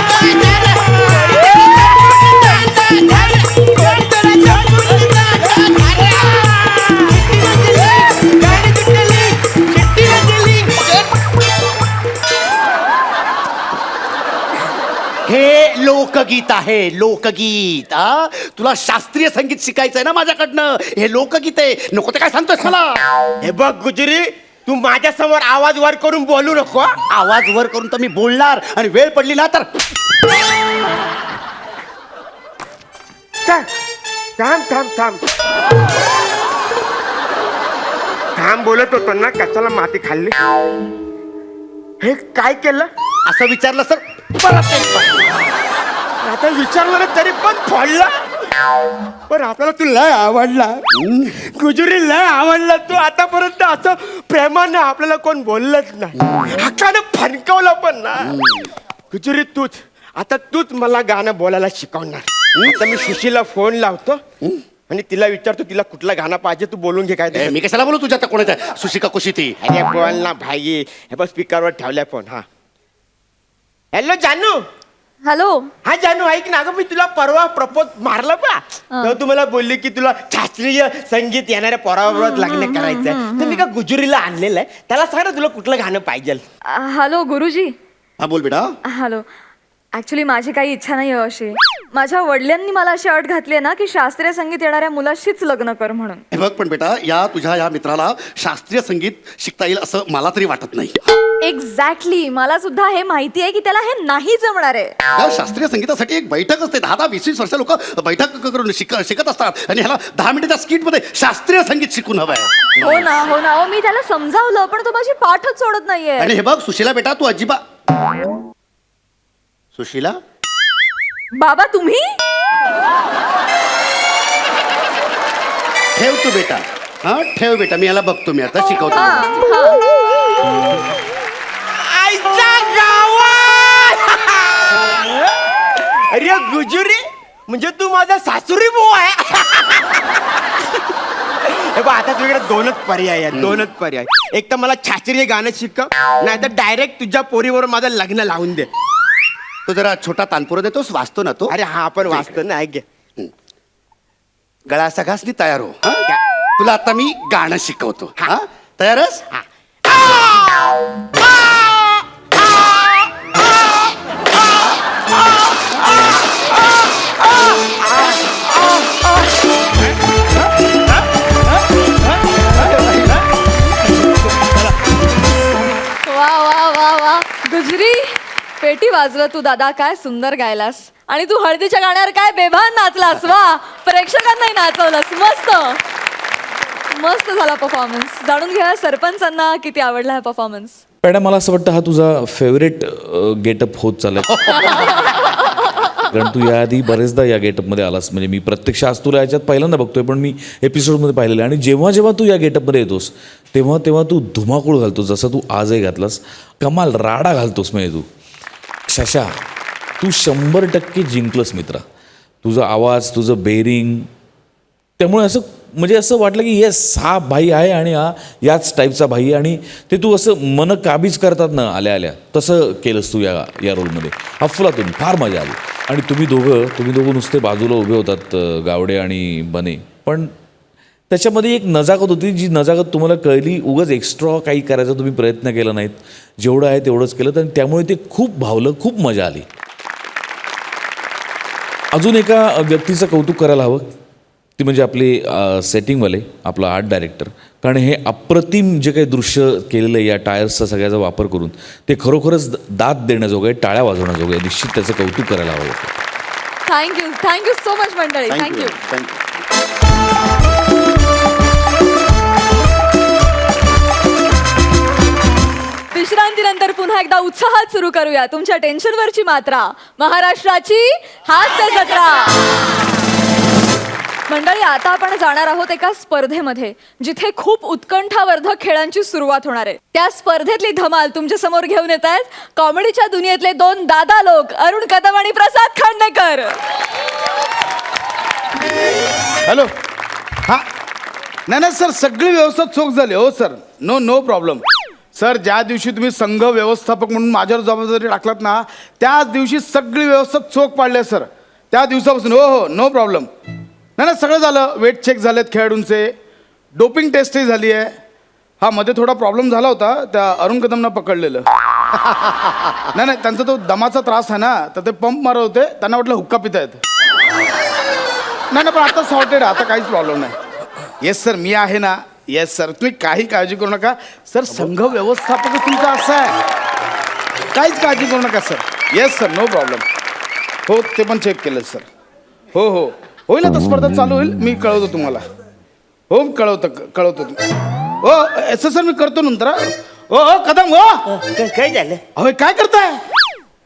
कोणीतरी जपून दांडा धर. कोणीतरी जपून दांडा धर. गाडी सुटली. शिट्टी वाजली. हे लोकगीत आहे लोकगीत हा तुला शास्त्रीय संगीत शिकायचंय ना माझ्याकडनं हे लोकगीत आहे नको ते काय सांगतोस मला हे बघ गुजरी तू माझ्या समोर आवाज वर करून बोलू नको हा? आवाज वर करून तर मी बोलणार आणि वेळ पडली ना तर थांब थांब थांब थांब बोलत होतो ना कशाला माती खाल्ली. हे काय केलं असं विचारलं सर परत एक आता विचारलं ना तरी पण फोडला. पण आपल्याला तू लय आवडला गुजरी लय आवडला. तू आतापर्यंत असं प्रेमानं आपल्याला कोण बोललंच नाही. हक्कानं फणकवलं पण ना. गुजरी तूच मला गाणं बोलायला शिकवणार. आता मी सुशीला फोन लावतो आणि तिला विचारतो तिला कुठलं गाणं पाहिजे तू बोलून घे. काय ते. मी कशाला बोलू तुझ्या कोणाच्या सुशिका कुशी ती अरे बोल ना भाई. हे बघ स्पीकरवर ठेवलाय फोन. हा हॅलो जानू. हॅलो. हा जानू ऐक ना. अगं मी तुला परवा प्रपोज मारला बा. तेव्हा तू मला बोलली की तुला शास्त्रीय संगीत येणाऱ्या पोराबरोबर लग्न करायचंय. तर मी का गुजरीला आणलेलं आहे. त्याला सांग ना तुला कुठलं गाणं पाहिजे. हॅलो गुरुजी. हा बोल बेटा हॅलो. ॲक्च्युली माझी काही इच्छा नाही आहे अशी. माझ्या वडिलांनी मला अशी अट घातली आहे ना की शास्त्रीय संगीत येणाऱ्या मुलाशीच लग्न कर म्हणून. हे बघ पण बेटा तुझ्या या मित्राला शास्त्रीय संगीत शिकता येईल असं मला तरी वाटत नाही. एक्झॅक्टली मला सुद्धा हे माहिती आहे की त्याला हे नाही जमणार आहे. या शास्त्रीय संगीतासाठी एक बैठक असते 10-20 वर्ष लोक बैठक करून शिकत असतात आणि ह्याला 10 मिनिटाच्या स्किट मध्ये शास्त्रीय संगीत शिकून हवंय. हो ना मी त्याला समजावलं पण तो माझी पाठच सोडत नाहीये. आणि हे बघ सुशीला बेटा तू अजिबात सुशीला बाबा तुम्ही ठेव तू बेटा हा ठेव बेटा मी याला बघतो मी आता शिकवतो. आईचा गावात. अरे गुजुरी म्हणजे तू माझा सासुरी भाऊ आहे. हे बघ आता तुझ्याकडे दोनच पर्याय. एक तर मला शास्त्रीय गाणं शिकव नाही तर डायरेक्ट तुझ्या पोरीवर माझं लग्न लावून दे. तो जरा छोटा तानपुरा देतोस वाचतो ना तो. अरे हा आपण वाचतो ना. ऐक घे. गळा सगळ्यासनी तयार हो हा? तुला आता मी गाणं शिकवतो हा तयारच. वा गुजरी पेटी वाजव तू दादा. काय सुंदर गायलास. आणि तू हळदीच्या गाण्यावर काय बेभान नाचलास. वा प्रेक्षकांनाही नाचवलास. मस्त झाला परफॉर्मन्स. जाणून घ्या सरपंचांना किती आवडला हा परफॉर्मन्स. मॅडम मला असं वाटतं हा तुझा फेवरेट गेटअप होत चाललाय. कारण तू याआधी बरेचदा या गेटअपमध्ये आलास. म्हणजे मी प्रत्यक्ष आज तुला याच्यात पहिल्यांदा बघतोय, पण मी एपिसोडमध्ये पाहिलेलं आहे. आणि जेव्हा जेव्हा तू या गेटअपमध्ये येतोस तेव्हा तेव्हा तू धुमाकूळ घालतोस, जसं तू आजही घातलास. कमाल राडा घालतोस. म्हणजे तू शशा, तू 100% जिंकलंस मित्रा. तुझा आवाज, तुझं बेरिंग, त्यामुळे असं म्हणजे असं वाटलं की येस, हा भाई आहे आणि हा याच टाईपचा भाई आहे. आणि ते तू असं मन काबीज करतात ना आल्या आल्या, तसं केलंस तू या रोलमध्ये. अफलातून फार मजा आली. आणि तुम्ही दोघं नुसते बाजूला उभे होतात, गावडे आणि बने, पण त्याच्यामध्ये एक नजाकत होती, जी नजाकत तुम्हाला कळली. उगाच एक्स्ट्रा काही करायचा तुम्ही प्रयत्न केला नाहीत, जेवढं आहे तेवढंच केलं. आणि त्यामुळे ते खूप भावलं, खूप मजा आली. अजून एका व्यक्तीचं कौतुक करायला हवं, ती म्हणजे आपले सेटिंगवाले, आपला आर्ट डायरेक्टर. कारण हे अप्रतिम जे काही दृश्य केलेलं आहे या टायर्सचा सगळ्याचा वापर करून, ते खरोखरच दाद देण्याजोगं आहे, टाळ्या वाजवण्याजोगं आहे. निश्चित त्याचं कौतुक करायला हवं होतं. थँक्यू सो मच मंडळी. थँक्यू. विश्रांतीनंतर पुन्हा एकदा उत्साहात सुरू करूया तुमच्या टेन्शनवरची मात्रा, महाराष्ट्राची हास्य जत्रा. मंडळी, आता आपण जाणार आहोत एका स्पर्धेमध्ये, जिथे खूप उत्कंठावर्धक खेळांची सुरुवात होणार आहे. त्या स्पर्धेतली धमाल तुमच्या समोर घेऊन येत आहेत कॉमेडीच्या दुनियेतले 2 दादा लोक, अरुण कदम आणि प्रसाद खांडेकर. हॅलो. हां, नाही सर, सगळी व्यवस्था चोख झाली. हो सर, नो प्रॉब्लेम. सर, ज्या दिवशी तुम्ही संघ व्यवस्थापक म्हणून माझ्यावर जबाबदारी टाकलात ना, त्याच दिवशी सगळी व्यवस्था चोख पाडली आहे सर. त्या दिवसापासून हो, नो प्रॉब्लेम. नाही सगळं झालं. वेट चेक झालेत खेळाडूंचे, डोपिंग टेस्टही झाली आहे. हा, मध्ये थोडा प्रॉब्लेम झाला होता, त्या अरुण कदमनं पकडलेलं. नाही त्यांचा तो दमाचा त्रास आहे ना, तर ते पंप मारत होते, त्यांना वाटलं हुक्का पिता येत. नाही पण आता सॉर्टेड, आता काहीच प्रॉब्लेम नाही. येस सर, मी आहे ना. येस सर, तुम्ही काही काळजी करू नका सर. संघ व्यवस्थापक तुमचा असा आहे, काहीच काळजी करू नका sir. Yes sir, no problem. हो, ते पण चेक केलं सर. हो होईल आता, स्पर्धा चालू होईल, मी कळवतो तुम्हाला. हो, कळवतो. हो असं सर, मी करतो नंतर. हो कदम. हो काय झालं? अहो काय करताय?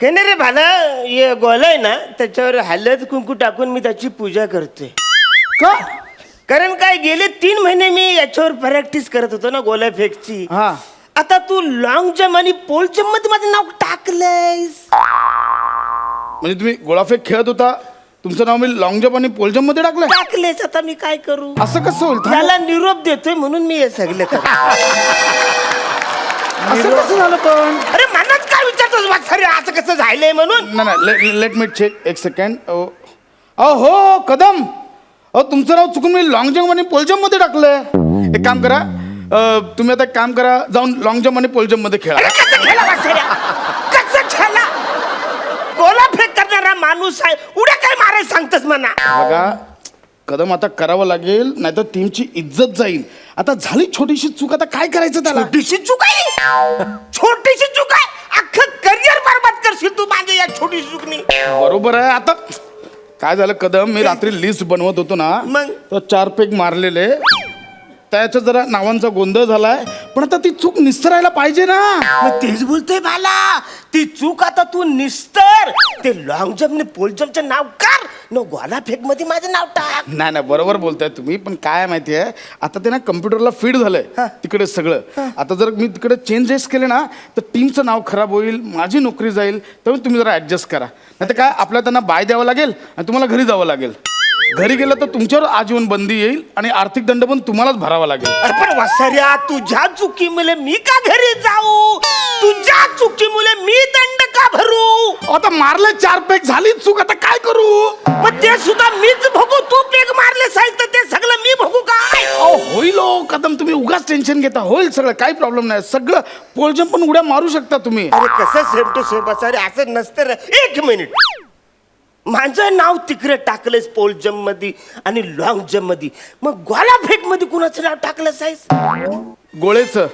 काय नाही रे भाला, हे गोला आहे ना, त्याच्यावर हळद कुंकू टाकून मी त्याची पूजा करते. का? कारण काय, गेले 3 महिने मी याच्यावर प्रॅक्टिस करत होतो ना गोला फेकची. हा. आता तू लॉंग जम्प आणि पोल जम्प मध्ये माझं नाव टाकलंयस. म्हणजे तुम्ही गोळाफेक खेळत होता, तुमचं नाव मी लॉंग जम्प आणि पोल जम्प मध्ये टाकलेस. आता मी काय करू? असं कसं होईल? त्याला निरोप देतोय म्हणून मी हे सगळं करतो. असं कसं झालं पण? अरे मनात काय विचारतोस वात्सर्य, असं कसं झालंय म्हणून? नाही लेट मी चेक, एक सेकंड. हो कदम, तुमचं नाव चुकून मी लॉंग जम्प आणि पोल जम्प मध्ये टाकलंय. एक काम करा, तुम्ही आता एक काम करा, जाऊन लॉंग जम्प आणि पोल जम्प मध्ये खेळा. कसं खेळा वात्सर्य? कसं खेळा? गोला फेक करणारा माणूस आहे, उड्या काय मारायला सांगतस म्हणा? बघा कदम, आता करावं लागेल, नाहीतर टीमची इज्जत जाईल. आता झाली छोटीशी चूक, आता काय करायचं त्याला? छोटीशी चूक आहे? छोटीशी चूक आहे? अख्खं करिअर बरबाद करशील तू माझ्या या छोटीशी चुकनी. बरोबर आहे. आता काय झालं कदम, मी रात्री लिस्ट बनवत होतो ना, मग? तर 4 पेग मारलेले, त्याच्या जरा नावांचा गोंधळ झालाय. पण आता ती चूक निस्तरायला पाहिजे ना. मग तेच बोलतोय भाला, ती चूक आता तू निस्तर. ते लॉंग जम्प पोल जम्पचं नाव कर, न गोला फेक मध्ये माझं नाव टाक. नाही बरोबर बोलताय तुम्ही, पण काय माहितीये, आता ते ना कम्प्युटरला फीड झालंय तिकडे सगळं. आता जर मी तिकडे चेंजेस केले ना, तर टीमचं नाव खराब होईल, माझी नोकरी जाईल. त्यामुळे तुम्ही जरा ऍडजस्ट करा. नाही तर काय, आपल्याला त्यांना बाय द्यावं लागेल आणि तुम्हाला घरी जावं लागेल. घरी गेलं तर तुमच्यावर आजीवन बंदी येईल आणि आर्थिक दंड पण तुम्हालाच भरावा लागेल. अरे पण वासर्या, तुझ्या चुकीमुळे मी का घरी जाऊ? तुझ्या चुकीमुळे मी दंड का भरू? आता मारले 4 पेग, झाली चूक, आता काय करू? मग ते सुद्धा मीच भोगू? तू पेग मारले साहेब तर ते सगळं मी भोगू काय? होईल कदम, तुम्ही उगाच टेन्शन घेता. होईल सगळं, काही प्रॉब्लेम नाही. सगळं पोलजम पण उड्या मारू शकता तुम्ही. अरे कसं सेम टू सेम वासर्या, असं नसतं रे. 1 मिनिट, माझं नाव तिकडे टाकलंयस पोल जम्प मध्ये आणि लॉंग जम्प मध्ये, मग गोला फेक मध्ये कुणाचं नाव टाकलं साईस? गोळेचं.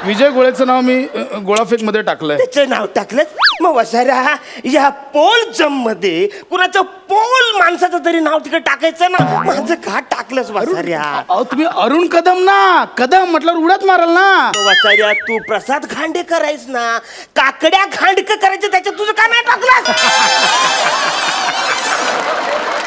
विजय गोळेचं नाव मी गोळाफेक मध्ये टाकलंय. त्याचं नाव टाकलं. मग वसाऱ्या या पोल जम मध्ये कुणाचं पोल माणसाचं तरी नाव तिकडे टाकायचं ना. माझं का टाकलंस वसाऱ्या? अहो तुम्ही अरुण कदम ना, कदम म्हटल्यावर उड्यात माराल ना. वसाऱ्या तू प्रसाद खांडेकर आहेस ना, काकड्या खांडकर करायचं त्याच्यात तुझं का नाही टाकलं?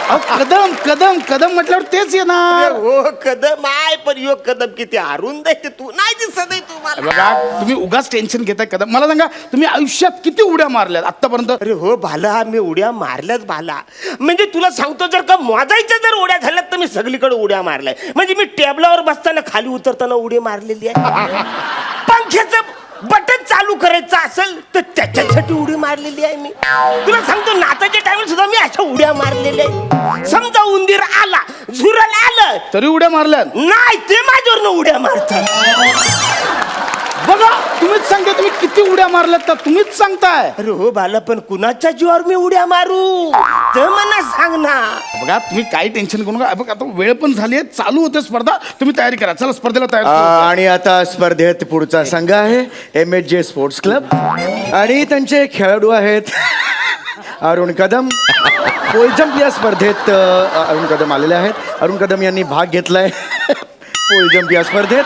अहो कदम कदम कदम म्हटल्यावर तेच येणार. हो कदम आहे, पण यो कदम किती अरुंद आहे ते तू नाही दिसत आहे तुम्हाला. बघा तुम्ही उगाच टेन्शन घेताय कदम. मला सांगा तुम्ही आयुष्यात किती उड्या मारल्यात आतापर्यंत? अरे हो भाला, मी उड्या मारल्याच भाला. म्हणजे तुला सांगतो, जर का मोजायच्या जर उड्या झाल्यात तर मी सगळीकडे उड्या मारल्या. म्हणजे मी टेबलावर बसताना खाली उतरताना उडी मारलेली आहे. पंख्याचं बटन चालू करायचं असेल तर त्याच्यासाठी उडी मारलेली आहे मी. तुला सांगतो नाचाच्या टाइम सुद्धा मी अशा उड्या मारलेल्या आहे. समजा उंदीर आला, झुरल आलं तरी उड्या मारल्यात? नाही, ते माझ्यावरनं उड्या मारतात. बघा तुम्हीच सांगता तुम्ही किती उड्या मारल्यात तर तुम्हीच सांगताय. अरे हो बाला, पण कुणाच्या जीवावर मी उड्या मारू तर मला सांग ना. बघा तुम्ही काही टेन्शन करू नका. बघा आता वेळ पण झाली आहे, चालू होते स्पर्धा. तुम्ही तयारी करा, चला स्पर्धेला तयार करू. आणि आता स्पर्धेत पुढचा संघ आहे MHJ स्पोर्ट्स क्लब आणि त्यांचे खेळाडू आहेत अरुण कदम. पोल जंप या स्पर्धेत अरुण कदम आलेले आहेत. अरुण कदम यांनी भाग घेतलाय पोल जंप या स्पर्धेत.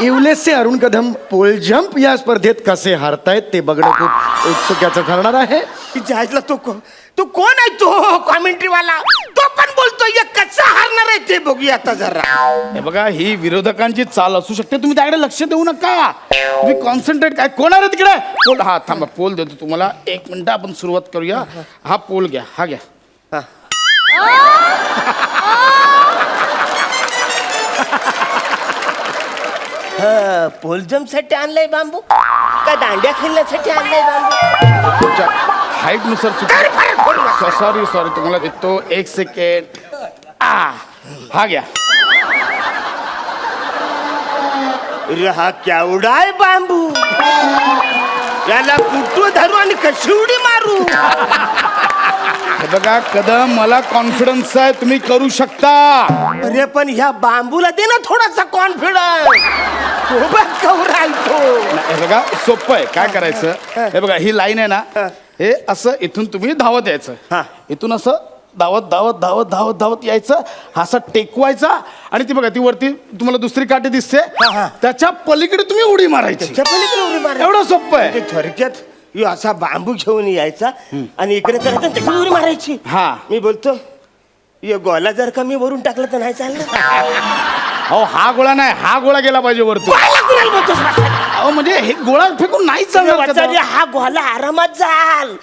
इवलेसचे अरुण कदम पोल जंप या स्पर्धेत कसे हारतायत ते बघणं खूप उत्सुक्याचं ठरणार आहे. जहाजला तो कोण आहे? तो कॉमेंट्री वाला तो पण बोलतोय. कसं हारणार आहे ते बघूया आता जरा. हे बघा ही विरोधकांची चाल असू शकते, तुम्ही त्याकडे लक्ष देऊ नका. तुम्ही कॉन्सन्ट्रेट. काय कोण आहे तिकडे? पोल. हा थांबा, पोल देतो तुम्हाला. 1 मिनिट आपण सुरुवात करूया. हा पोल घ्या, हा घ्या. पोल जम्प साठी आणलाय बांबू का दांड्या खेळण्यासाठी आणलाय बांबू? तुमच्या हाईट नुसार सॉरी तुम्हाला देतो. 1 सेकंड. हा घ्या. अरे हा केवढा आहे बांबू? याला कुठं धरू आणि कशी उडी मारू? हे बघा कदम, मला कॉन्फिडन्स आहे, तुम्ही करू शकता. अरे पण ह्या बांबूला दे ना थोडासा कॉन्फिडन्स. तो बघ केवढा आहे तो. हे बघा सोपं आहे. काय करायचं, हे बघा ही लाईन आहे ना, हे असं इथून तुम्ही धावत यायचं. इथून असं धावत धावत धावत धावत धावत यायचं. हा असा टेकवायचा आणि ती बघा ती वरती तुम्हाला दुसरी काठी दिसते, त्याच्या पलीकडे तुम्ही उडी मारायची. उडी मार. एवढं सोपं आहे. म्हणजे थोडक्यात ह्यो असा बांबू घेऊन यायचा आणि इकडे करायचं आणि त्याची उडी मारायची. हा. मी बोलतो यो गोला जर का मी वरून टाकलं तर नाही चाललं. अहो हा गोळा नाही, हा गोळा गेला पाहिजे वरतून. गोळा कुणाला बोलतोस वासाऱ्या? अहो म्हणजे हे गोळा फेकून नाही चालणार वासाऱ्या, कदम. हा गोला आरामात जाल,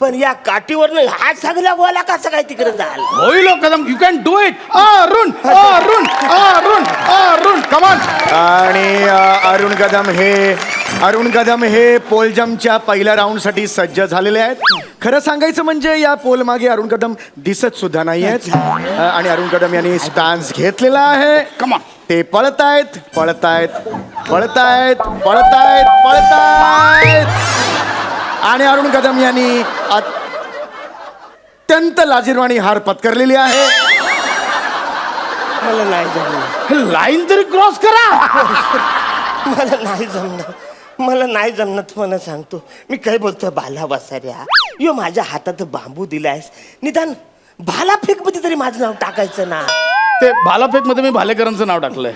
पण या काठीवरनं हा सगळा गोला कसा काय तिकडे जाल? होईल Kadam. You can do it. Arun Arun Arun Arun कमान. आणि अरुण कदम हे पोल जंपच्या पहिल्या राऊंडसाठी सज्ज झालेले आहेत. खरं सांगायचं म्हणजे या पोल मागे अरुण कदम दिसत सुद्धा नाही आहेत. आणि अरुण कदम यांनी स्टान्स घेतलेला आहे. कमान. ते पळतायत पळतायत पळतायत पळतायत पळतायत आणि अरुण कदम यांनी अत्यंत लाजिरवाणी हार पत्करलेली आहे. मला नाही जमणार. लाईन तरी क्रॉस करा. मला नाही जमणार. मला नाही जमणार तुम्हाला सांगतो. मी काय बोलतोय बाला वासाऱ्या, यो माझ्या हातात बांबू दिलायस, निदान भाला फेक मध्ये तरी माझं नाव टाकायचं ना. ते भालाफेक मध्ये मी भालेकरांचं नाव टाकलंय.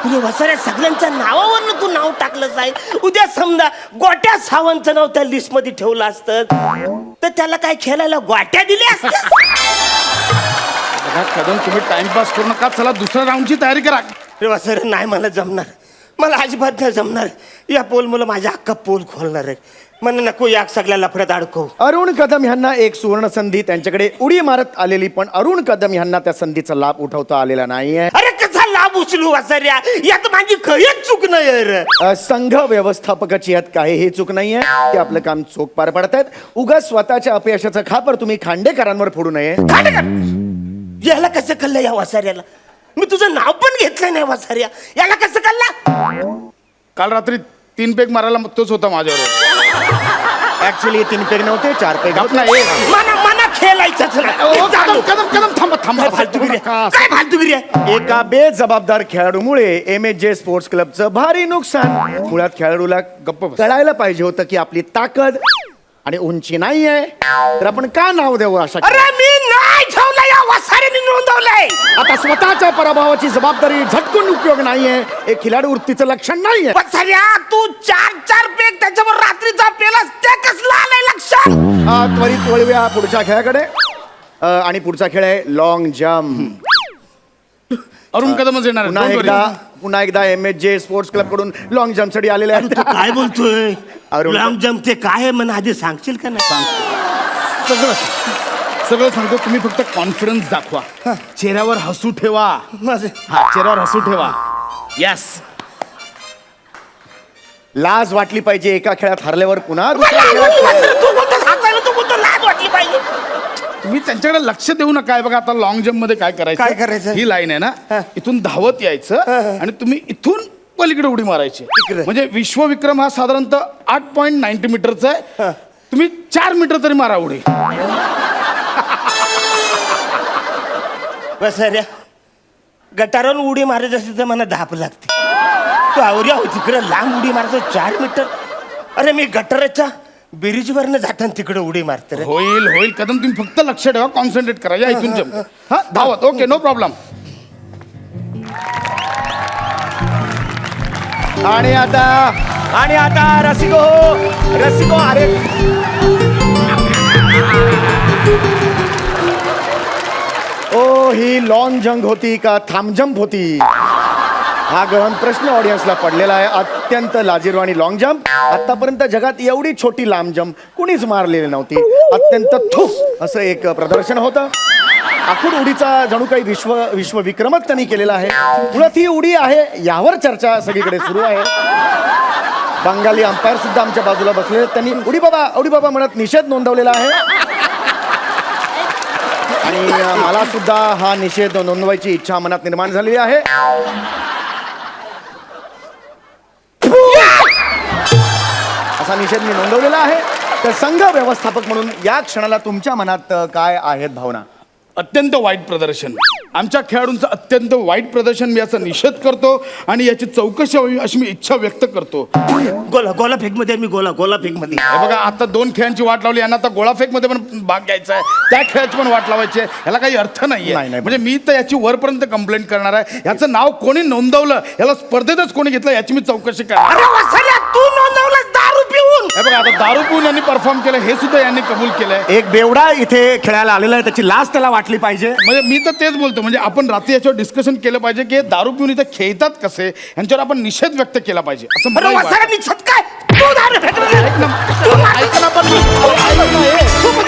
तुझ्या वसाऱ्या सगळ्यांच्या नावावरनं तू नाव टाकलंच आहे. उद्या समजा गोट्या सावंतचं नाव त्या लिस्ट मध्ये ठेवलं असतं तर त्याला काय खेळायला गोट्या दिल्या असत्या? बघा कदम तुम्ही टाइमपास करू नका. चला दुसऱ्या राऊंडची तयारी करा. रे वसाऱ्या, नाही मला जमणार. मला अजिबात नाही जमणार. या पोल मला माझ्या हक्का पोल खोलणार आहे. मला नको या सगळ्या लफड्यात अडकव. अरुण कदम यांना एक सुवर्ण संधी त्यांच्याकडे उडी मारत आलेली, पण अरुण कदम यांना त्या संधीचा लाभ उठवता आलेला नाहीये. अरे कसा लाभ उचलू वसाऱ्या? यात माझी काहीच चूक नाही रे. संघ व्यवस्थापकाची यात काहीही चूक नाहीये. ते आपलं काम चोख पार पाडतायत. उगाच स्वतःच्या अपयशाचा खापर तुम्ही खांडेकरांवर फोडू नये. याला कसं कळलं या वसाऱ्याला? मी तुझं नाव पण घेतलं नाही वसाऱ्या. याला कसं कळलं? काल रात्री 3 पेग मारायला तोच होता माझ्यावर. ऍक्च्युली 3 पेग नव्हते, 4 पेग. गप नाही. मना खेळायचंच नाही. ओ, कदम कदम कदम थांबा थांबा काय फालतूगिरी आहे? काय फालतूगिरी आहे? एका बेजबाबदार खेळाडूमुळे MHJ स्पोर्ट्स क्लबचं भारी नुकसान. मुळात खेळाडूला गप्प बस. कळायला पाहिजे होतं की आपली ताकद आणि उंची नाहीये, तर आपण का नाव देऊ अशा अरे मी नाही ठेवलं, या वसाऱ्याने नोंदवलंय. आता स्वतःच्या पराभवाची जबाबदारी झटकून उपयोग नाहीये. एक खिलाडी वृत्तीचं लक्षण नाहीये. वसाऱ्या, तू 4 पेग त्याच्यावर रात्रीचा पेलास, ते कसलं आलंय लक्षात? त्वरित वळूया पुढच्या खेळाकडे. आणि पुढचा खेळ आहे लॉंग जम्प. अरुण कदमच येणार आहे. पुन्हा एकदा MHJ स्पोर्ट्स क्लब कडून लॉंग जम्प साठी आलेले आहेत. तू काय बोलतोय? अरुण- लॉंग जम्प ते काय आहे म्हणा, आधी सांगशील का नाही? सगळं सगळं सांगतो. तुम्ही फक्त कॉन्फिडन्स दाखवा, चेहऱ्यावर हसू ठेवा. हा, चेहऱ्यावर हसू ठेवा. यस. लाज वाटली पाहिजे एका खेळात हरल्यावर पुन्हा दुसऱ्या खेळात खेळायला. तू बोलतोस हसायला, तू बोलतो लाज वाटली पाहिजे. तुम्ही त्यांच्याकडे लक्ष देऊ नका. काय बघा, आता लॉंग जम्प मध्ये काय करायचं? काय करायचं? ही लाईन आहे ना, इथून धावत यायचं आणि तुम्ही इथून पलीकडे उडी मारायची. म्हणजे विश्वविक्रम हा साधारणतः 8.90 मीटरचा आहे. तुम्ही 4 मीटर तरी मारा उडी. वसाऱ्या, गटारावर उडी मारायची असेल तर मला धाप लागते. तू आवऱ्या हो तिकडे लांब उडी मारायचं 4 मीटर. अरे मी गटाराच्या ब्रिजवरनं जाताना तिकडे उडी मारते रे. होईल होईल कदम, तुम्ही फक्त लक्ष ठेवा, कॉन्सन्ट्रेट करा. या इथून जम्प. हा, धावत. Okay, no problem. आणि आता रसिको अरे ओ, ही लॉंग जंप होती का थांब जंप होती? हा गहन प्रश्न ऑडियन्सला पडलेला आहे. अत्यंत लाजिरवाणी लॉंग जंप. आतापर्यंत जगात एवढी छोटी लांब जंप कुणीच मारलेली नव्हती. अत्यंत असं एक प्रदर्शन होतं. आखूड उडीचा जणू काही विश्वविक्रमच त्यांनी केलेला आहे. मुळात ही उडी आहे यावर चर्चा सगळीकडे सुरू आहे. बंगाली अंपायर सुद्धा आमच्या बाजूला बसले. त्यांनी उडी बाबा म्हणत निषेध नोंदवलेला आहे. आणि मला सुद्धा हा निषेध नोंदवायची इच्छा मनात निर्माण झालेली आहे. असा निषेध मी नोंदवलेला आहे. तर संघ व्यवस्थापक म्हणून या क्षणाला तुमच्या मनात काय आहेत भावना? अत्यंत वाईट प्रदर्शन. आमच्या खेळाडूंचं अत्यंत वाईट प्रदर्शन. मी याचा निषेध करतो आणि याची चौकशी व्हावी अशी मी इच्छा व्यक्त करतो. गोला फेक मध्ये मी गोला फेक मध्ये. हे बघा, आता 2 खेळांची वाट लावली, यांना आता गोळाफेक मध्ये पण भाग घ्यायचा आहे, त्या खेळाची पण वाट लावायची आहे. याला काही अर्थ नाहीये. नाही. म्हणजे मी तर याची वरपर्यंत कंप्लेंट करणार आहे. याचं नाव कोणी नोंदवलं, याला स्पर्धेतच कोणी घेतलं, याची मी चौकशी करणार. अरे वसाऱ्या, तू नोंदवलं दारू पिऊन. हे बघा, आता दारू पिऊन यांनी परफॉर्म केलं हे सुद्धा यांनी कबूल केलंय. एक बेवडा इथे खेळायला आलेला आहे, त्याची लाज त्याला वाटली पाहिजे. म्हणजे मी तर तेच बोलतो, म्हणजे आपण रात्री याच्यावर डिस्कशन केलं पाहिजे की हे दारू पिऊन इथे खेळतात कसे, यांच्यावर आपण निषेध व्यक्त केला पाहिजे असं अरे मला वसाऱ्या, वाटतं. निषेध काय? तू दारू फेकलं. ऐक ना, पण- ऐक ना, पण- ऐक ना, हे.